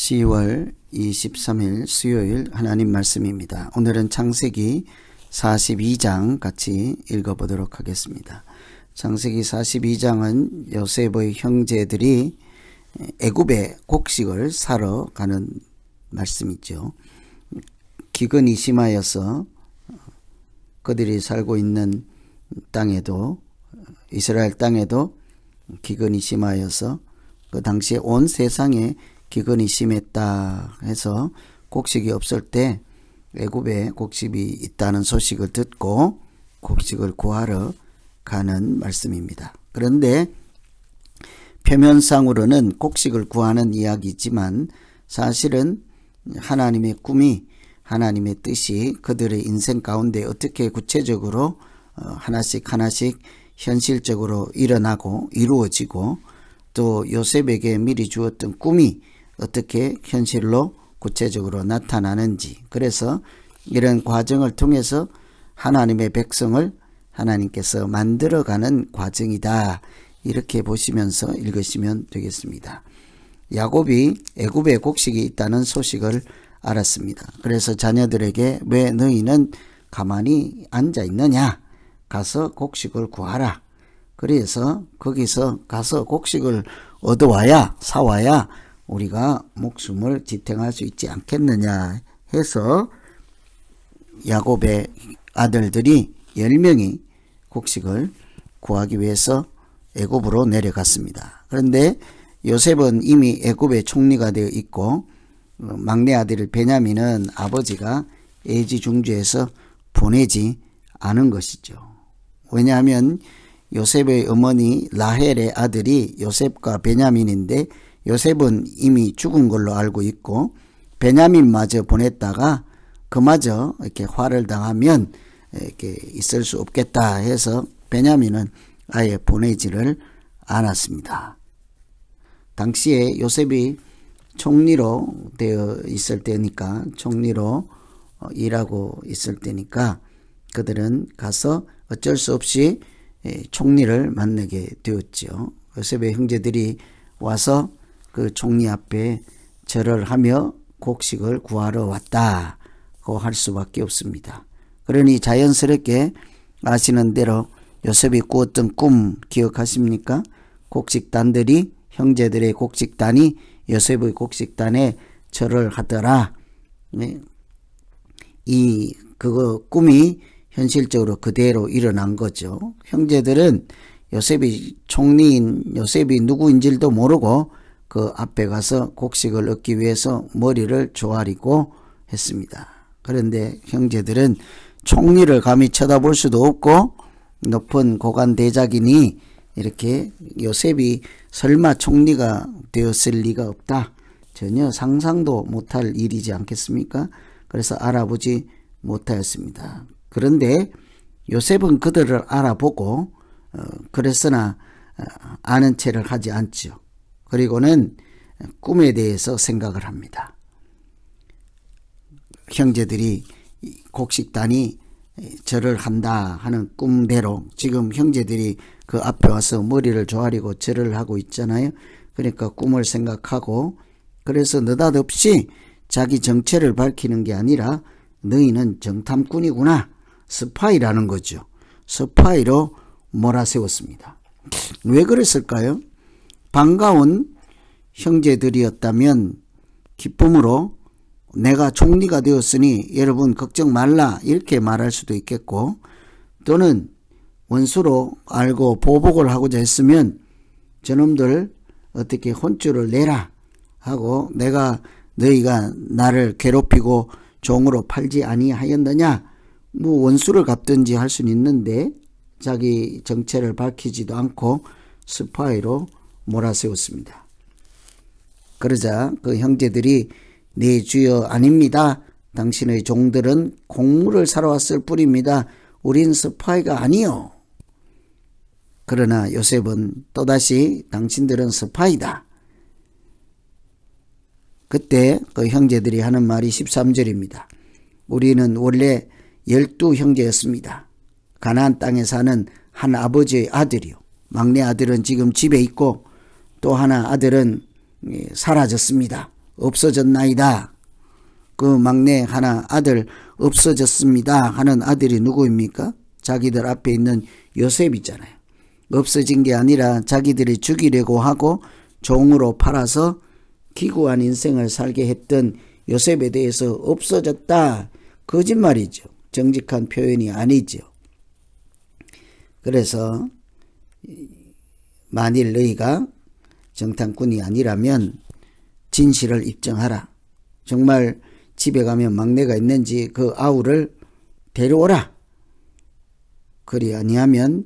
10월 23일 수요일 하나님 말씀입니다. 오늘은 창세기 42장 같이 읽어보도록 하겠습니다. 창세기 42장은 요셉의 형제들이 애굽에 곡식을 사러 가는 말씀이죠. 기근이 심하여서 그들이 살고 있는 땅에도, 이스라엘 땅에도 기근이 심하여서 그 당시에 온 세상에 기근이 심했다 해서 곡식이 없을 때 애굽에 곡식이 있다는 소식을 듣고 곡식을 구하러 가는 말씀입니다. 그런데 표면상으로는 곡식을 구하는 이야기지만 사실은 하나님의 꿈이, 하나님의 뜻이 그들의 인생 가운데 어떻게 구체적으로 하나씩 현실적으로 일어나고 이루어지고, 또 요셉에게 미리 주었던 꿈이 어떻게 현실로 구체적으로 나타나는지, 그래서 이런 과정을 통해서 하나님의 백성을 하나님께서 만들어가는 과정이다, 이렇게 보시면서 읽으시면 되겠습니다. 야곱이 애굽에 곡식이 있다는 소식을 알았습니다. 그래서 자녀들에게 왜 너희는 가만히 앉아 있느냐, 가서 곡식을 구하라. 그래서 거기서 가서 곡식을 얻어와야, 사와야 우리가 목숨을 지탱할 수 있지 않겠느냐 해서 야곱의 아들들이 10명이 곡식을 구하기 위해서 애굽으로 내려갔습니다. 그런데 요셉은 이미 애굽의 총리가 되어 있고, 막내 아들 베냐민은 아버지가 애지중지해서 보내지 않은 것이죠. 왜냐하면 요셉의 어머니 라헬의 아들이 요셉과 베냐민인데, 요셉은 이미 죽은 걸로 알고 있고 베냐민마저 보냈다가 그마저 이렇게 화를 당하면 이렇게 있을 수 없겠다 해서 베냐민은 아예 보내지를 않았습니다. 당시에 요셉이 총리로 되어 있을 때니까, 총리로 일하고 있을 때니까 그들은 가서 어쩔 수 없이 총리를 만나게 되었죠. 요셉의 형제들이 와서 그 총리 앞에 절을 하며 곡식을 구하러 왔다고 할 수밖에 없습니다. 그러니 자연스럽게 아시는 대로 요셉이 꾸었던 꿈 기억하십니까? 곡식단들이, 형제들의 곡식단이 요셉의 곡식단에 절을 하더라. 그거 꿈이 현실적으로 그대로 일어난 거죠. 형제들은 요셉이 총리인 요셉이 누구인지도 모르고 그 앞에 가서 곡식을 얻기 위해서 머리를 조아리고 했습니다. 그런데 형제들은 총리를 감히 쳐다볼 수도 없고, 높은 고관 대작이니 이렇게 요셉이 설마 총리가 되었을 리가 없다, 전혀 상상도 못할 일이지 않겠습니까? 그래서 알아보지 못하였습니다. 그런데 요셉은 그들을 알아보고 그랬으나 아는 체를 하지 않죠. 그리고는 꿈에 대해서 생각을 합니다. 형제들이 곡식단이 절을 한다 하는 꿈대로 지금 형제들이 그 앞에 와서 머리를 조아리고 절을 하고 있잖아요. 그러니까 꿈을 생각하고, 그래서 느닷없이 자기 정체를 밝히는 게 아니라 너희는 정탐꾼이구나, 스파이라는 거죠. 스파이로 몰아세웠습니다. 왜 그랬을까요? 반가운 형제들이었다면 기쁨으로 내가 총리가 되었으니 여러분 걱정 말라, 이렇게 말할 수도 있겠고, 또는 원수로 알고 보복을 하고자 했으면 저놈들 어떻게 혼쭐을 내라 하고, 내가 너희가 나를 괴롭히고 종으로 팔지 아니하였느냐, 원수를 갚든지 할 수는 있는데 자기 정체를 밝히지도 않고 스파이로 몰아세웠습니다. 그러자 그 형제들이 네 주여 아닙니다, 당신의 종들은 곡물을 사러 왔을 뿐입니다, 우린 스파이가 아니요. 그러나 요셉은 또다시 당신들은 스파이다. 그때 그 형제들이 하는 말이 13절입니다. 우리는 원래 12형제였습니다. 가나안 땅에 사는 한 아버지의 아들이요, 막내 아들은 지금 집에 있고 또 하나 아들은 사라졌습니다. 없어졌나이다. 그 막내 하나 아들 없어졌습니다 하는 아들이 누구입니까? 자기들 앞에 있는 요셉이잖아요. 없어진 게 아니라 자기들이 죽이려고 하고 종으로 팔아서 기구한 인생을 살게 했던 요셉에 대해서 없어졌다. 거짓말이죠. 정직한 표현이 아니죠. 그래서 만일 너희가 정탐꾼이 아니라면 진실을 입증하라. 정말 집에 가면 막내가 있는지 그 아우를 데려오라. 그리 아니하면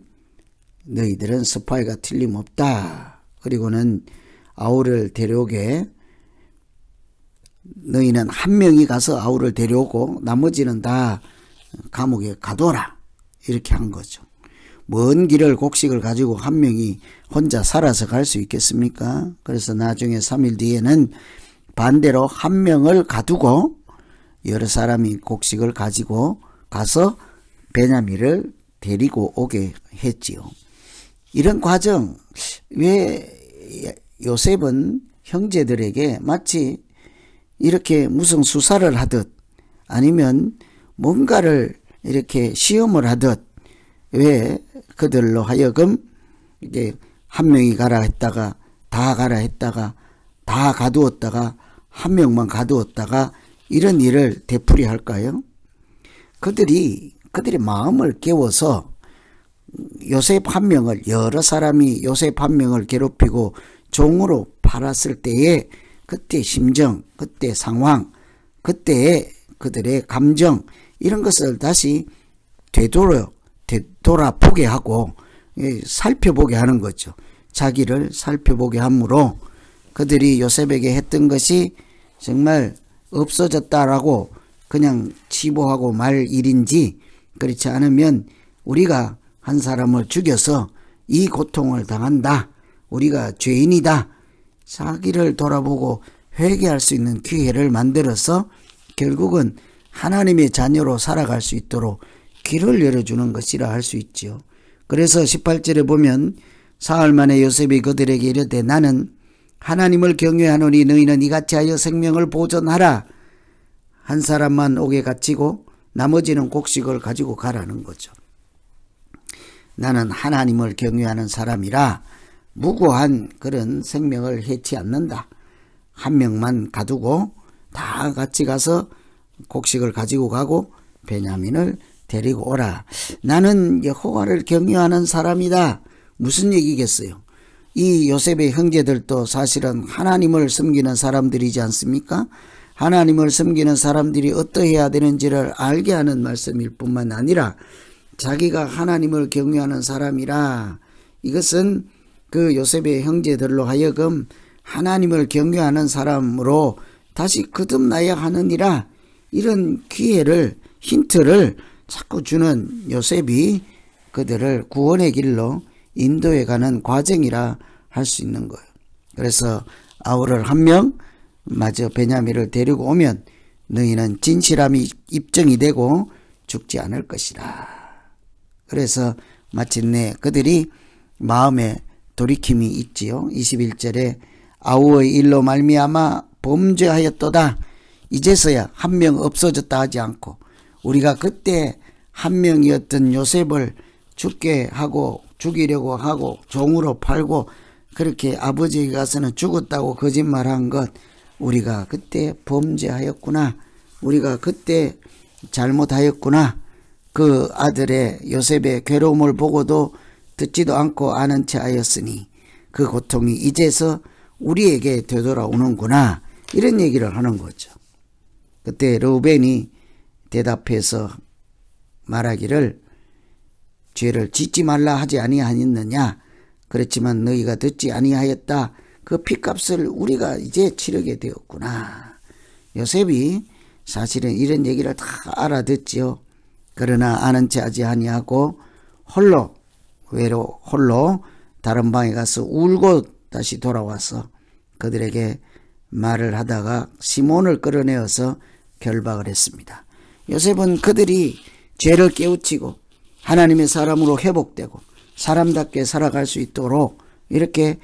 너희들은 스파이가 틀림없다. 그리고는 아우를 데려오게 너희는 한 명이 가서 아우를 데려오고 나머지는 다 감옥에 가둬라. 이렇게 한 거죠. 먼 길을 곡식을 가지고 한 명이 혼자 살아서 갈 수 있겠습니까? 그래서 나중에 3일 뒤에는 반대로 한 명을 가두고 여러 사람이 곡식을 가지고 가서 베냐민을 데리고 오게 했지요. 이런 과정, 왜 요셉은 형제들에게 마치 이렇게 무슨 수사를 하듯 아니면 뭔가를 이렇게 시험을 하듯 왜 그들로 하여금 이제 한 명이 가라 했다가 다 가라 했다가 다 가두었다가 한 명만 가두었다가 이런 일을 되풀이 할까요? 그들이 마음을 깨워서 요셉 한 명을, 여러 사람이 요셉 한 명을 괴롭히고 종으로 팔았을 때에 그때 심정, 그때 상황, 그때의 그들의 감정, 이런 것을 다시 되돌아보게 하고 살펴보게 하는 거죠. 자기를 살펴보게 함으로 그들이 요셉에게 했던 것이 정말 없어졌다라고 그냥 치부하고 말 일인지, 그렇지 않으면 우리가 한 사람을 죽여서 이 고통을 당한다, 우리가 죄인이다, 자기를 돌아보고 회개할 수 있는 기회를 만들어서 결국은 하나님의 자녀로 살아갈 수 있도록 길을 열어주는 것이라 할 수 있죠. 그래서 18절에 보면 사흘 만에 요셉이 그들에게 이르되 나는 하나님을 경외하노니 너희는 이같이 하여 생명을 보존하라. 한 사람만 옥에 갇히고 나머지는 곡식을 가지고 가라는 거죠. 나는 하나님을 경외하는 사람이라 무고한 그런 생명을 해치 않는다. 한 명만 가두고 다 같이 가서 곡식을 가지고 가고 베냐민을 데리고 오라. 나는 여호와를 경외하는 사람이다. 무슨 얘기겠어요? 이 요셉의 형제들도 사실은 하나님을 섬기는 사람들이지 않습니까? 하나님을 섬기는 사람들이 어떠해야 되는지를 알게 하는 말씀일 뿐만 아니라 자기가 하나님을 경외하는 사람이라, 이것은 그 요셉의 형제들로 하여금 하나님을 경외하는 사람으로 다시 거듭나야 하느니라, 이런 기회를, 힌트를 자꾸 주는 요셉이 그들을 구원의 길로 인도해가는 과정이라 할 수 있는 거예요. 그래서 아우를 한 명 마저 베냐민을 데리고 오면 너희는 진실함이 입증이 되고 죽지 않을 것이라. 그래서 마침내 그들이 마음에 돌이킴이 있지요. 21절에 아우의 일로 말미암아 범죄하였도다. 이제서야 한 명 없어졌다 하지 않고 우리가 그때 한 명이었던 요셉을 죽게 하고 죽이려고 하고 종으로 팔고 그렇게 아버지에게 가서는 죽었다고 거짓말한 것, 우리가 그때 범죄하였구나, 우리가 그때 잘못하였구나, 그 아들의 요셉의 괴로움을 보고도 듣지도 않고 아는 채 하였으니 그 고통이 이제서 우리에게 되돌아오는구나, 이런 얘기를 하는 거죠. 그때 르우벤이 대답해서 말하기를 죄를 짓지 말라 하지 아니하였느냐, 그렇지만 너희가 듣지 아니하였다, 그 핏값을 우리가 이제 치르게 되었구나. 요셉이 사실은 이런 얘기를 다 알아듣지요. 그러나 아는 채 하지 아니하고 홀로 다른 방에 가서 울고 다시 돌아와서 그들에게 말을 하다가 시몬을 끌어내어서 결박을 했습니다. 요셉은 그들이 죄를 깨우치고 하나님의 사람으로 회복되고 사람답게 살아갈 수 있도록 이렇게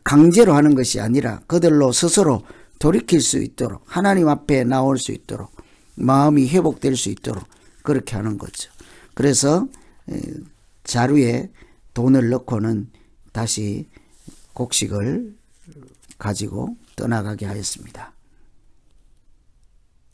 강제로 하는 것이 아니라 그들로 스스로 돌이킬 수 있도록, 하나님 앞에 나올 수 있도록, 마음이 회복될 수 있도록 그렇게 하는 거죠. 그래서 자루에 돈을 넣고는 다시 곡식을 가지고 떠나가게 하였습니다.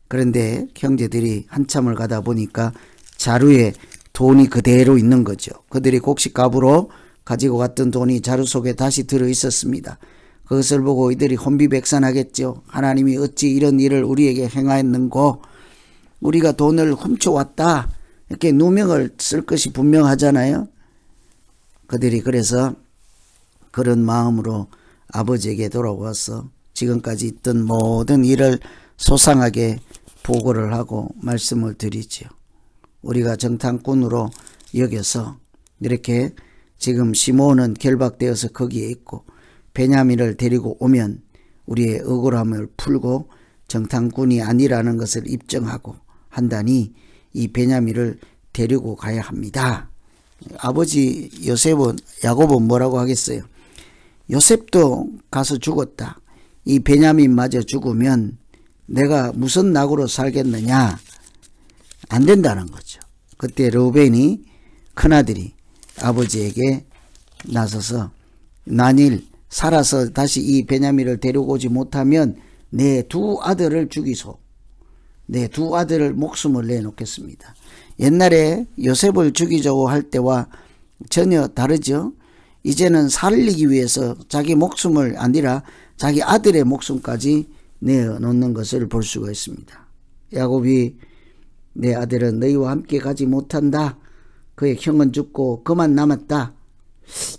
그런데 형제들이 한참을 가다 보니까 자루에 돈이 그대로 있는 거죠. 그들이 곡식값으로 가지고 갔던 돈이 자루 속에 다시 들어 있었습니다. 그것을 보고 이들이 혼비백산하겠죠. 하나님이 어찌 이런 일을 우리에게 행하였는고, 우리가 돈을 훔쳐왔다, 이렇게 누명을 쓸 것이 분명하잖아요. 그들이 그래서 그런 마음으로 아버지에게 돌아와서 지금까지 있던 모든 일을 소상하게 보고를 하고 말씀을 드리지요. 우리가 정탐꾼으로 여겨서 이렇게 지금 시몬은 결박되어서 거기에 있고 베냐민을 데리고 오면 우리의 억울함을 풀고 정탐꾼이 아니라는 것을 입증하고 한다니 이 베냐민을 데리고 가야 합니다. 아버지 야곱은 뭐라고 하겠어요? 요셉도 가서 죽었다. 이 베냐민마저 죽으면 내가 무슨 낙으로 살겠느냐? 안 된다는 거죠. 그때 르우벤이 큰아들이 아버지에게 나서서 만일 살아서 다시 이 베냐민을 데리고 오지 못하면 내 두 아들을 죽이소. 내 두 아들을 목숨을 내놓겠습니다. 옛날에 요셉을 죽이자고 할 때와 전혀 다르죠. 이제는 살리기 위해서 자기 목숨을 아니라 자기 아들의 목숨까지 내어놓는 것을 볼 수가 있습니다. 야곱이 내 아들은 너희와 함께 가지 못한다. 그의 형은 죽고 그만 남았다.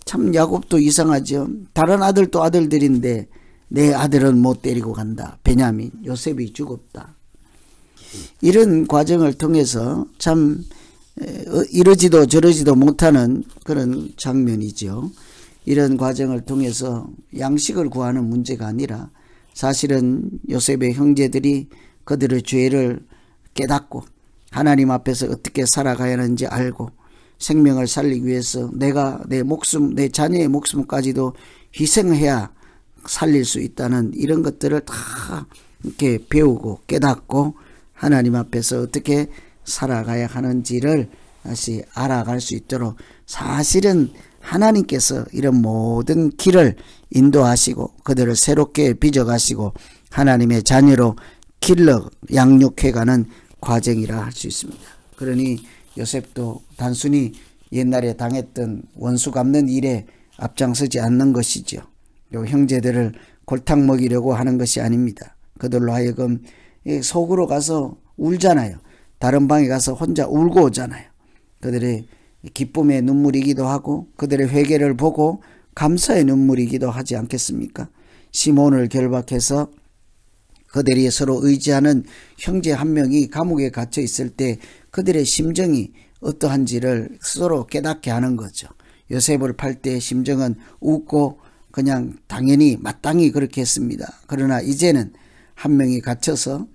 참 야곱도 이상하죠. 다른 아들도 아들들인데 내 아들은 못 데리고 간다. 베냐민, 요셉이 죽었다. 이런 과정을 통해서 참 이러지도 저러지도 못하는 그런 장면이죠. 이런 과정을 통해서 양식을 구하는 문제가 아니라 사실은 요셉의 형제들이 그들의 죄를 깨닫고 하나님 앞에서 어떻게 살아가야 하는지 알고 생명을 살리기 위해서 내가 내 목숨, 내 자녀의 목숨까지도 희생해야 살릴 수 있다는 이런 것들을 다 이렇게 배우고 깨닫고 하나님 앞에서 어떻게 살아가야 하는지를 다시 알아갈 수 있도록 사실은 하나님께서 이런 모든 길을 인도하시고 그들을 새롭게 빚어가시고 하나님의 자녀로 길러 양육해가는 과정이라 할 수 있습니다. 그러니 요셉도 단순히 옛날에 당했던 원수 갚는 일에 앞장서지 않는 것이죠. 요 형제들을 골탕 먹이려고 하는 것이 아닙니다. 그들로 하여금 속으로 가서 울잖아요. 다른 방에 가서 혼자 울고 오잖아요. 그들의 기쁨의 눈물이기도 하고 그들의 회개를 보고 감사의 눈물이기도 하지 않겠습니까? 시몬을 결박해서 그들이 서로 의지하는 형제 한 명이 감옥에 갇혀 있을 때 그들의 심정이 어떠한지를 서로 깨닫게 하는 거죠. 요셉을 팔 때 심정은 웃고 그냥 당연히 마땅히 그렇게 했습니다. 그러나 이제는 한 명이 갇혀서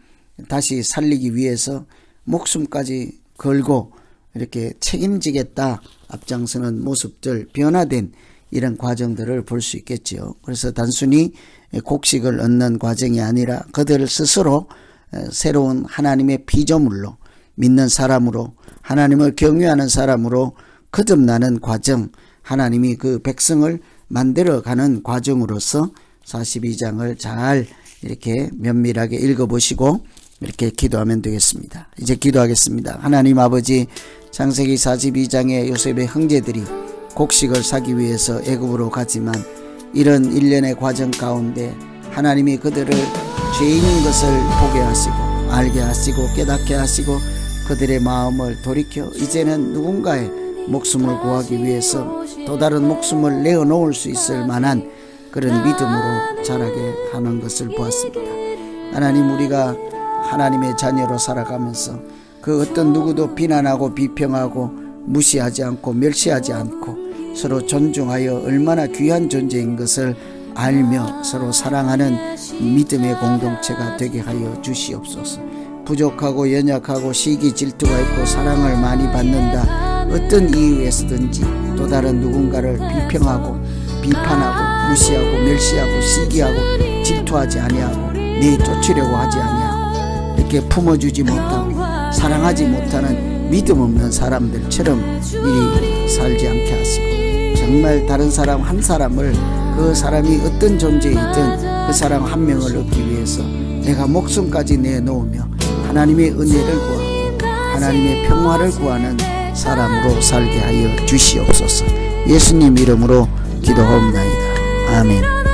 다시 살리기 위해서 목숨까지 걸고 이렇게 책임지겠다 앞장서는 모습들, 변화된 이런 과정들을 볼 수 있겠죠. 그래서 단순히 곡식을 얻는 과정이 아니라 그들 스스로 새로운 하나님의 피조물로 믿는 사람으로 하나님을 경외하는 사람으로 거듭나는 과정, 하나님이 그 백성을 만들어가는 과정으로서 42장을 잘 이렇게 면밀하게 읽어보시고 이렇게 기도하면 되겠습니다. 이제 기도하겠습니다. 하나님 아버지, 창세기 42장의 요셉의 형제들이 곡식을 사기 위해서 애굽으로 가지만 이런 일련의 과정 가운데 하나님이 그들을 죄인인 것을 보게 하시고 알게 하시고 깨닫게 하시고 그들의 마음을 돌이켜 이제는 누군가의 목숨을 구하기 위해서 또 다른 목숨을 내어놓을 수 있을 만한 그런 믿음으로 자라게 하는 것을 보았습니다. 하나님, 우리가 하나님의 자녀로 살아가면서 그 어떤 누구도 비난하고 비평하고 무시하지 않고 멸시하지 않고 서로 존중하여 얼마나 귀한 존재인 것을 알며 서로 사랑하는 믿음의 공동체가 되게 하여 주시옵소서. 부족하고 연약하고 시기 질투가 있고 사랑을 많이 받는다 어떤 이유에서든지 또 다른 누군가를 비평하고 비판하고 무시하고 멸시하고 시기하고 질투하지 아니하고 내쫓으려고 하지 아니하고 이렇게 품어주지 못하고 사랑하지 못하는 믿음 없는 사람들처럼 미리 살지 않게 하시고 정말 다른 사람 한 사람을 그 사람이 어떤 존재이든 그 사람 한 명을 얻기 위해서 내가 목숨까지 내놓으며 하나님의 은혜를 구하고 하나님의 평화를 구하는 사람으로 살게 하여 주시옵소서. 예수님 이름으로 기도하옵나이다. 아멘.